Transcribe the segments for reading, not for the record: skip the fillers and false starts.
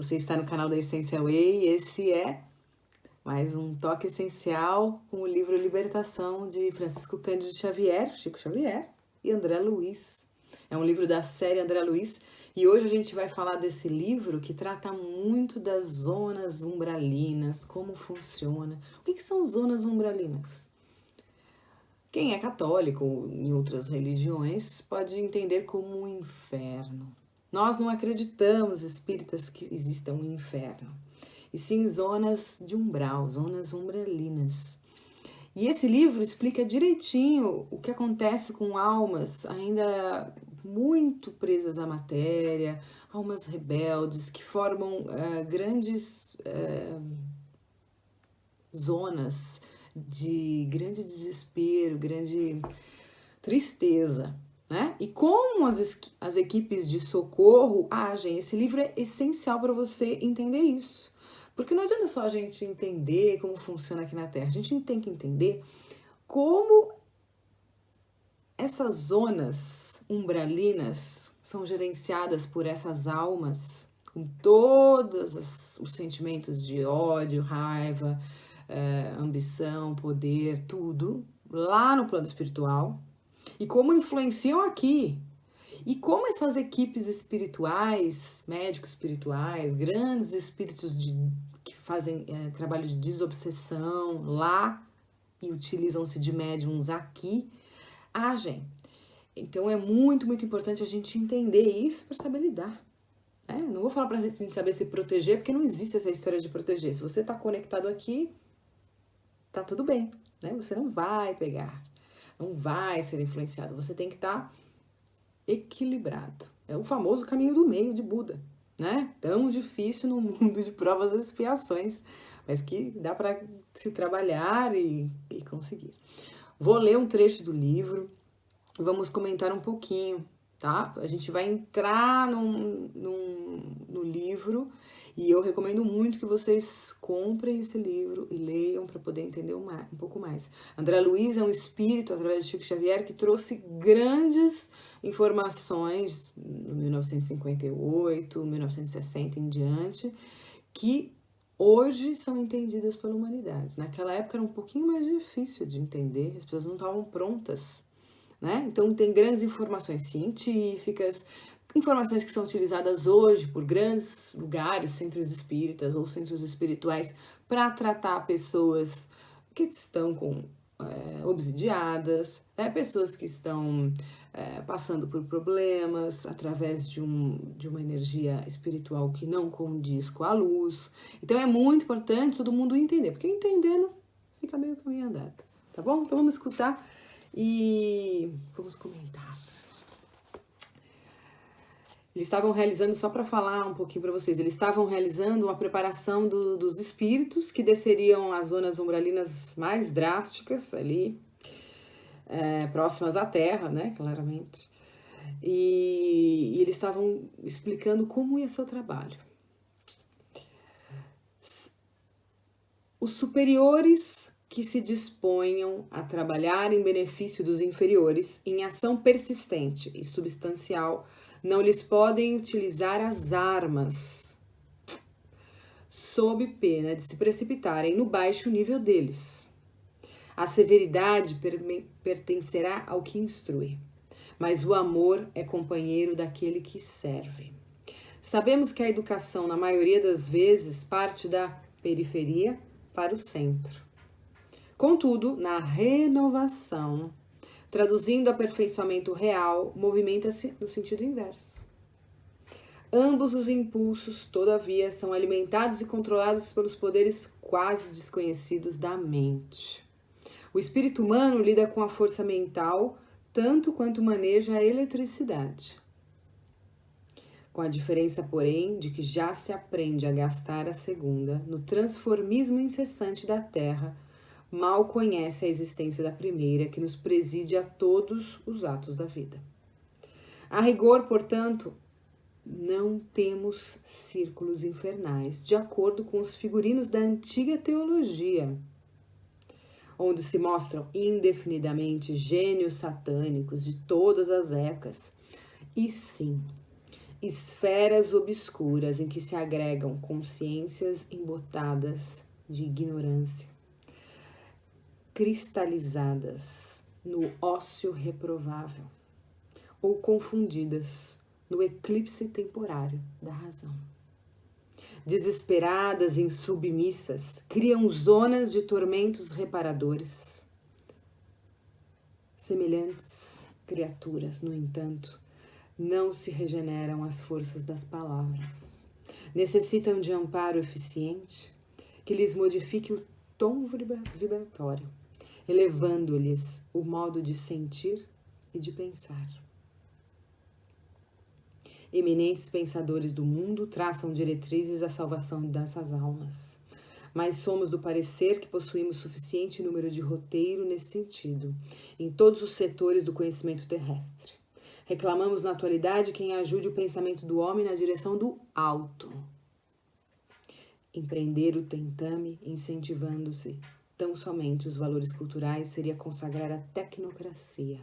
Você está no canal da Essência Way e esse é mais um toque essencial com o livro Libertação de Francisco Cândido Xavier, Chico Xavier e André Luiz. É um livro da série André Luiz e hoje a gente vai falar desse livro que trata muito das zonas umbralinas, como funciona. O que são zonas umbralinas? Quem é católico ou em outras religiões pode entender como um inferno. Nós não acreditamos, espíritas, que exista um inferno, e sim zonas de umbral, zonas umbralinas. E esse livro explica direitinho o que acontece com almas ainda muito presas à matéria, almas rebeldes que formam grandes zonas de grande desespero, grande tristeza, né? E como as equipes de socorro agem. Esse livro é essencial para você entender isso. Porque não adianta só a gente entender como funciona aqui na Terra, a gente tem que entender como essas zonas umbralinas são gerenciadas por essas almas, com todos os sentimentos de ódio, raiva, ambição, poder, tudo, lá no plano espiritual, e como influenciam aqui. E como essas equipes espirituais, médicos espirituais, grandes espíritos que fazem trabalho de desobsessão lá e utilizam-se de médiums aqui, agem. Então é muito, muito importante a gente entender isso para saber lidar. Não vou falar para a gente saber se proteger, porque não existe essa história de proteger. Se você está conectado aqui, tá tudo bem, né? Você não vai pegar, não vai ser influenciado. Você tem que estar equilibrado. É o famoso caminho do meio de Buda, né? Tão difícil no mundo de provas e expiações, mas que dá para se trabalhar e conseguir. Vou ler um trecho do livro, vamos comentar um pouquinho, tá? A gente vai entrar no livro e eu recomendo muito que vocês comprem esse livro e leiam para poder entender um pouco mais. André Luiz é um espírito, através de Chico Xavier, que trouxe grandes informações em 1958, 1960 em diante, que hoje são entendidas pela humanidade. Naquela época era um pouquinho mais difícil de entender, as pessoas não estavam prontas, né? Então tem grandes informações científicas, informações que são utilizadas hoje por grandes lugares, centros espíritas ou centros espirituais, para tratar pessoas que estão obsidiadas, né? Pessoas que estão passando por problemas através de uma energia espiritual que não condiz com a luz. Então é muito importante todo mundo entender, porque entendendo fica meio caminho andado, tá bom? Então vamos escutar e vamos comentar. Eles estavam realizando, só para falar um pouquinho para vocês, eles estavam realizando uma preparação dos espíritos que desceriam as zonas umbralinas mais drásticas ali, próximas à Terra, né, claramente. E eles estavam explicando como ia ser o trabalho. Os superiores que se disponham a trabalhar em benefício dos inferiores, em ação persistente e substancial, não lhes podem utilizar as armas, sob pena de se precipitarem no baixo nível deles. A severidade pertencerá ao que instrui, mas o amor é companheiro daquele que serve. Sabemos que a educação, na maioria das vezes, parte da periferia para o centro. Contudo, na renovação, traduzindo aperfeiçoamento real, movimenta-se no sentido inverso. Ambos os impulsos, todavia, são alimentados e controlados pelos poderes quase desconhecidos da mente. O espírito humano lida com a força mental tanto quanto maneja a eletricidade. Com a diferença, porém, de que já se aprende a gastar a segunda no transformismo incessante da Terra, mal conhece a existência da primeira, que nos preside a todos os atos da vida. A rigor, portanto, não temos círculos infernais, de acordo com os figurinos da antiga teologia, onde se mostram indefinidamente gênios satânicos de todas as épocas. E sim, esferas obscuras em que se agregam consciências embotadas de ignorância, cristalizadas no ócio reprovável ou confundidas no eclipse temporário da razão. Desesperadas e insubmissas, criam zonas de tormentos reparadores. Semelhantes criaturas, no entanto, não se regeneram às forças das palavras. Necessitam de amparo eficiente que lhes modifique o tom vibratório, elevando-lhes o modo de sentir e de pensar. Eminentes pensadores do mundo traçam diretrizes à salvação dessas almas, mas somos do parecer que possuímos suficiente número de roteiro nesse sentido, em todos os setores do conhecimento terrestre. Reclamamos na atualidade quem ajude o pensamento do homem na direção do alto. Empreender o tentame, incentivando-se tão somente os valores culturais, seria consagrar a tecnocracia,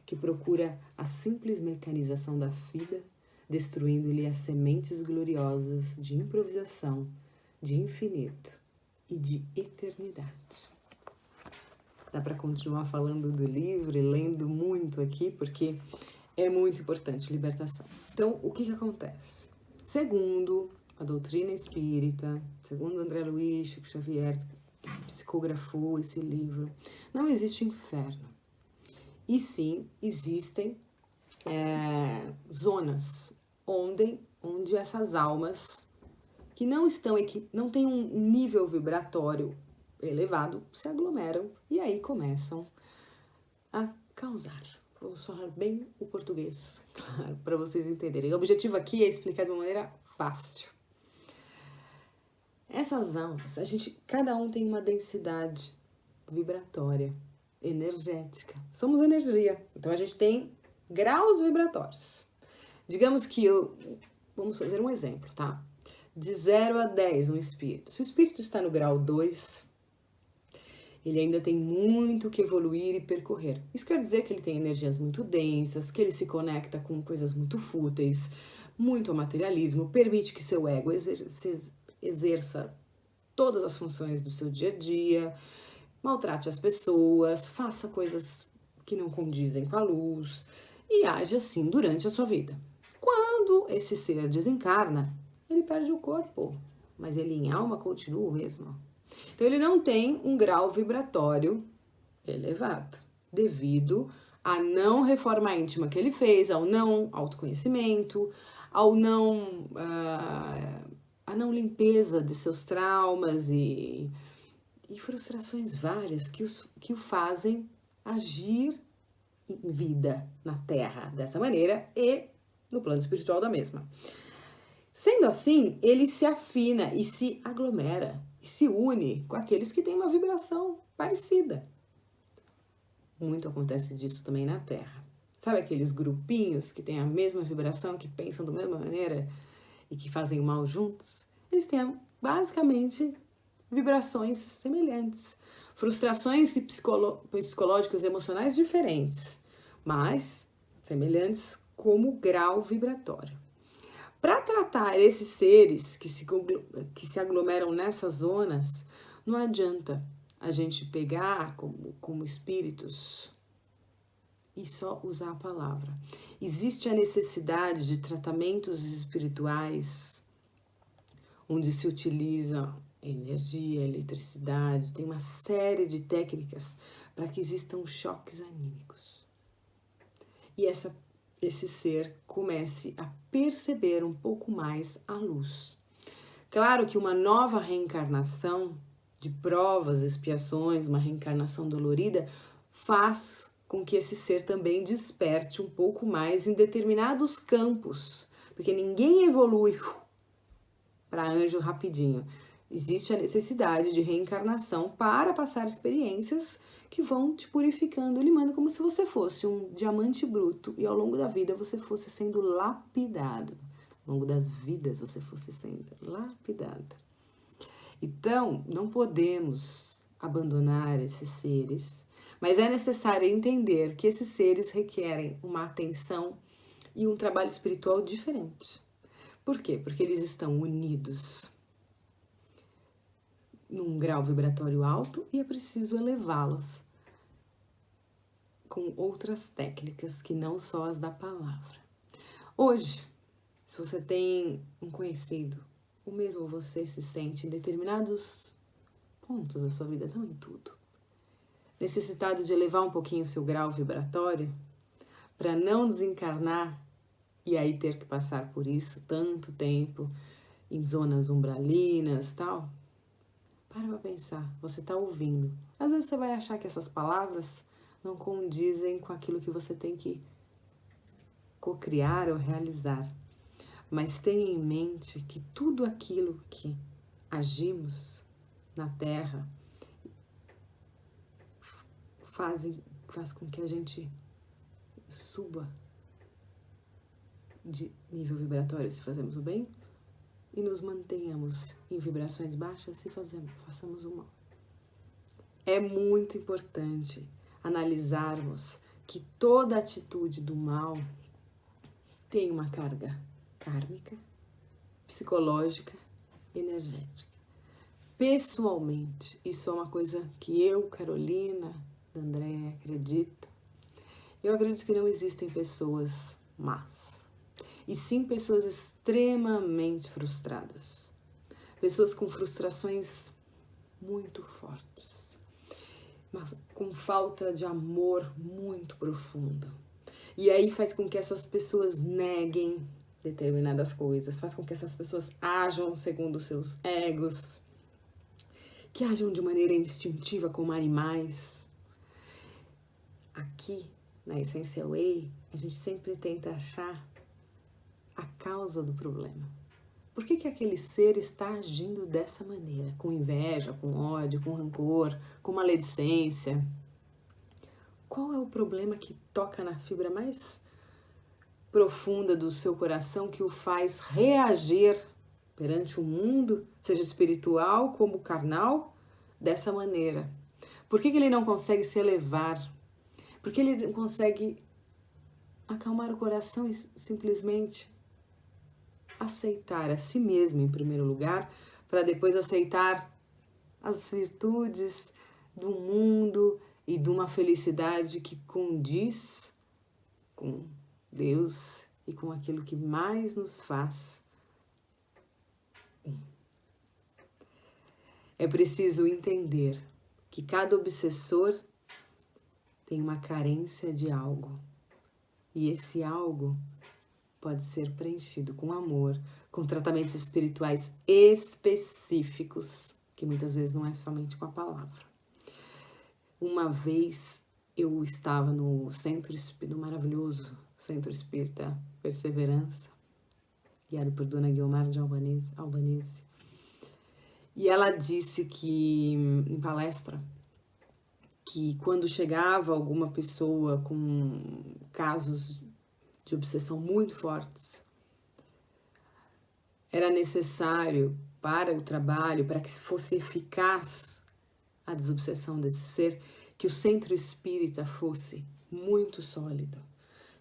que procura a simples mecanização da vida, destruindo-lhe as sementes gloriosas de improvisação, de infinito e de eternidade. Dá para continuar falando do livro e lendo muito aqui, porque é muito importante, libertação. Então, o que acontece? Segundo a doutrina espírita, segundo André Luiz, Chico Xavier, que psicografou esse livro, não existe inferno. E sim, existem zonas onde essas almas que não têm um nível vibratório elevado se aglomeram e aí começam a causar. Vamos falar bem o português, claro, para vocês entenderem. O objetivo aqui é explicar de uma maneira fácil. Essas almas, cada um tem uma densidade vibratória, energética. Somos energia, então a gente tem graus vibratórios. Digamos que vamos fazer um exemplo, tá? De 0 a 10, um espírito. Se o espírito está no grau 2, ele ainda tem muito que evoluir e percorrer. Isso quer dizer que ele tem energias muito densas, que ele se conecta com coisas muito fúteis, muito materialismo, permite que seu ego exerça todas as funções do seu dia a dia, maltrate as pessoas, faça coisas que não condizem com a luz e age assim durante a sua vida. Quando esse ser desencarna, ele perde o corpo, mas ele em alma continua o mesmo. Então ele não tem um grau vibratório elevado, devido à não reforma íntima que ele fez, ao não autoconhecimento, à não limpeza de seus traumas e frustrações várias que o fazem agir em vida na Terra dessa maneira e no plano espiritual da mesma. Sendo assim, ele se afina e se aglomera e se une com aqueles que têm uma vibração parecida. Muito acontece disso também na Terra. Sabe aqueles grupinhos que têm a mesma vibração, que pensam da mesma maneira e que fazem o mal juntos? Eles têm basicamente vibrações semelhantes, frustrações psicológicas e emocionais diferentes, mas semelhantes como grau vibratório. Para tratar esses seres que se aglomeram nessas zonas, não adianta a gente pegar como espíritos e só usar a palavra. Existe a necessidade de tratamentos espirituais onde se utiliza energia, eletricidade, tem uma série de técnicas para que existam choques anímicos. E esse ser comece a perceber um pouco mais a luz. Claro que uma nova reencarnação de provas, expiações, uma reencarnação dolorida, faz com que esse ser também desperte um pouco mais em determinados campos, porque ninguém evolui para anjo rapidinho. Existe a necessidade de reencarnação para passar experiências que vão te purificando, limando, como se você fosse um diamante bruto e ao longo da vida você fosse sendo lapidado. Ao longo das vidas você fosse sendo lapidado. Então, não podemos abandonar esses seres, mas é necessário entender que esses seres requerem uma atenção e um trabalho espiritual diferente. Por quê? Porque eles estão unidos num grau vibratório alto e é preciso elevá-los com outras técnicas que não só as da palavra. Hoje, se você tem um conhecido, ou mesmo você se sente em determinados pontos da sua vida, não em tudo, necessitado de elevar um pouquinho o seu grau vibratório, para não desencarnar e aí ter que passar por isso tanto tempo, em zonas umbralinas e tal, para pensar, você está ouvindo. Às vezes você vai achar que essas palavras não condizem com aquilo que você tem que cocriar ou realizar. Mas tenha em mente que tudo aquilo que agimos na Terra faz com que a gente suba de nível vibratório se fazemos o bem e nos mantenhamos em vibrações baixas se façamos o mal. É muito importante analisarmos que toda atitude do mal tem uma carga kármica, psicológica, energética. Pessoalmente, isso é uma coisa que eu, Carolina, Andréa, acredito. Eu acredito que não existem pessoas más, e sim pessoas extremamente frustradas. Pessoas com frustrações muito fortes, mas com falta de amor muito profundo. E aí faz com que essas pessoas neguem determinadas coisas, faz com que essas pessoas ajam segundo os seus egos, que ajam de maneira instintiva como animais. Aqui, na Essential Way, a gente sempre tenta achar a causa do problema. Por que aquele ser está agindo dessa maneira? Com inveja, com ódio, com rancor, com maledicência? Qual é o problema que toca na fibra mais profunda do seu coração que o faz reagir perante o mundo, seja espiritual como carnal, dessa maneira? Por que ele não consegue se elevar? Por que ele não consegue acalmar o coração e simplesmente aceitar a si mesmo em primeiro lugar, para depois aceitar as virtudes do mundo e de uma felicidade que condiz com Deus e com aquilo que mais nos faz um. É preciso entender que cada obsessor tem uma carência de algo, e esse algo pode ser preenchido com amor, com tratamentos espirituais específicos, que muitas vezes não é somente com a palavra. Uma vez eu estava no no maravilhoso Centro Espírita Perseverança, guiado por Dona Guiomar de Albanese, e ela disse que, em palestra, que quando chegava alguma pessoa com casos de obsessão muito fortes, era necessário para o trabalho, para que fosse eficaz a desobsessão desse ser, que o centro espírita fosse muito sólido,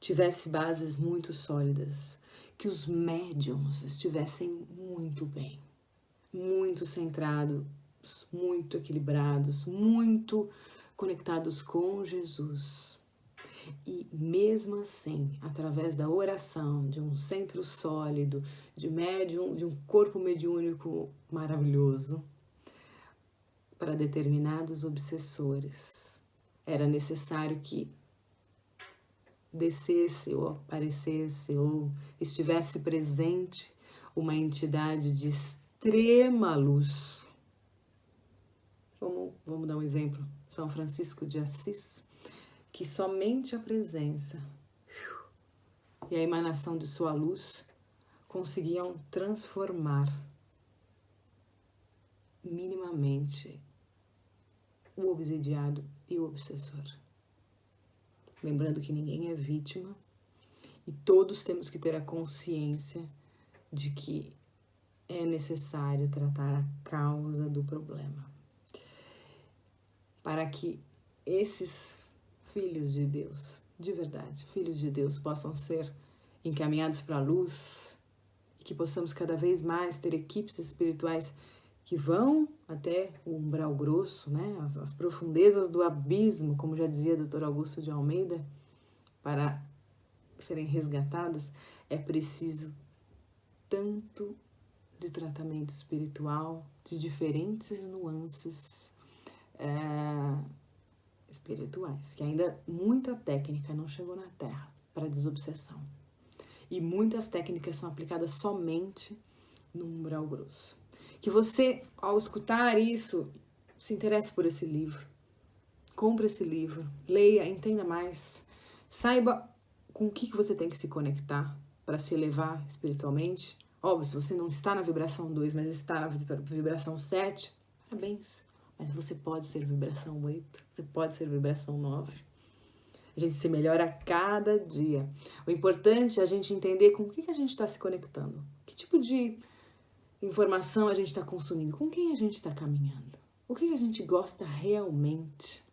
tivesse bases muito sólidas, que os médiums estivessem muito bem, muito centrados, muito equilibrados, muito conectados com Jesus. E mesmo assim, através da oração, de um centro sólido, de um corpo mediúnico maravilhoso, para determinados obsessores, era necessário que descesse ou aparecesse ou estivesse presente uma entidade de extrema luz. Vamos dar um exemplo, São Francisco de Assis, que somente a presença e a emanação de sua luz conseguiam transformar minimamente o obsidiado e o obsessor. Lembrando que ninguém é vítima e todos temos que ter a consciência de que é necessário tratar a causa do problema, para que esses filhos de Deus, de verdade, filhos de Deus, possam ser encaminhados para a luz, e que possamos cada vez mais ter equipes espirituais que vão até o umbral grosso, né? As profundezas do abismo, como já dizia Dr. Augusto de Almeida, para serem resgatadas, é preciso tanto de tratamento espiritual, de diferentes nuances espirituais, que ainda muita técnica não chegou na Terra para desobsessão. E muitas técnicas são aplicadas somente no umbral grosso. Que você, ao escutar isso, se interesse por esse livro. Compre esse livro, leia, entenda mais. Saiba com o que você tem que se conectar para se elevar espiritualmente. Óbvio, se você não está na vibração 2, mas está na vibração 7, parabéns. Mas você pode ser vibração 8, você pode ser vibração 9. A gente se melhora a cada dia. O importante é a gente entender com o que a gente está se conectando. Que tipo de informação a gente está consumindo, com quem a gente está caminhando, o que a gente gosta realmente.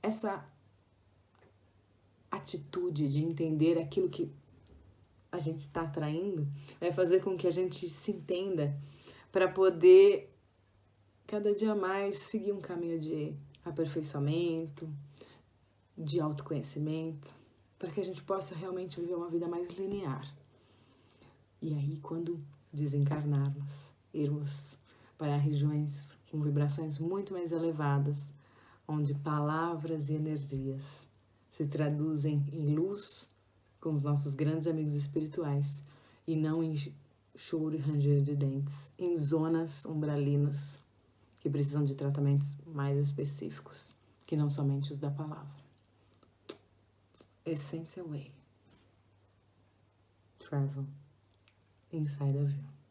Essa atitude de entender aquilo que a gente está atraindo vai fazer com que a gente se entenda para poder cada dia mais seguir um caminho de aperfeiçoamento, de autoconhecimento, para que a gente possa realmente viver uma vida mais linear. E aí, quando desencarnarmos, irmos para regiões com vibrações muito mais elevadas, onde palavras e energias se traduzem em luz com os nossos grandes amigos espirituais e não em choro e ranger de dentes, em zonas umbralinas que precisam de tratamentos mais específicos, que não somente os da palavra. Essential Way. Travel inside of you.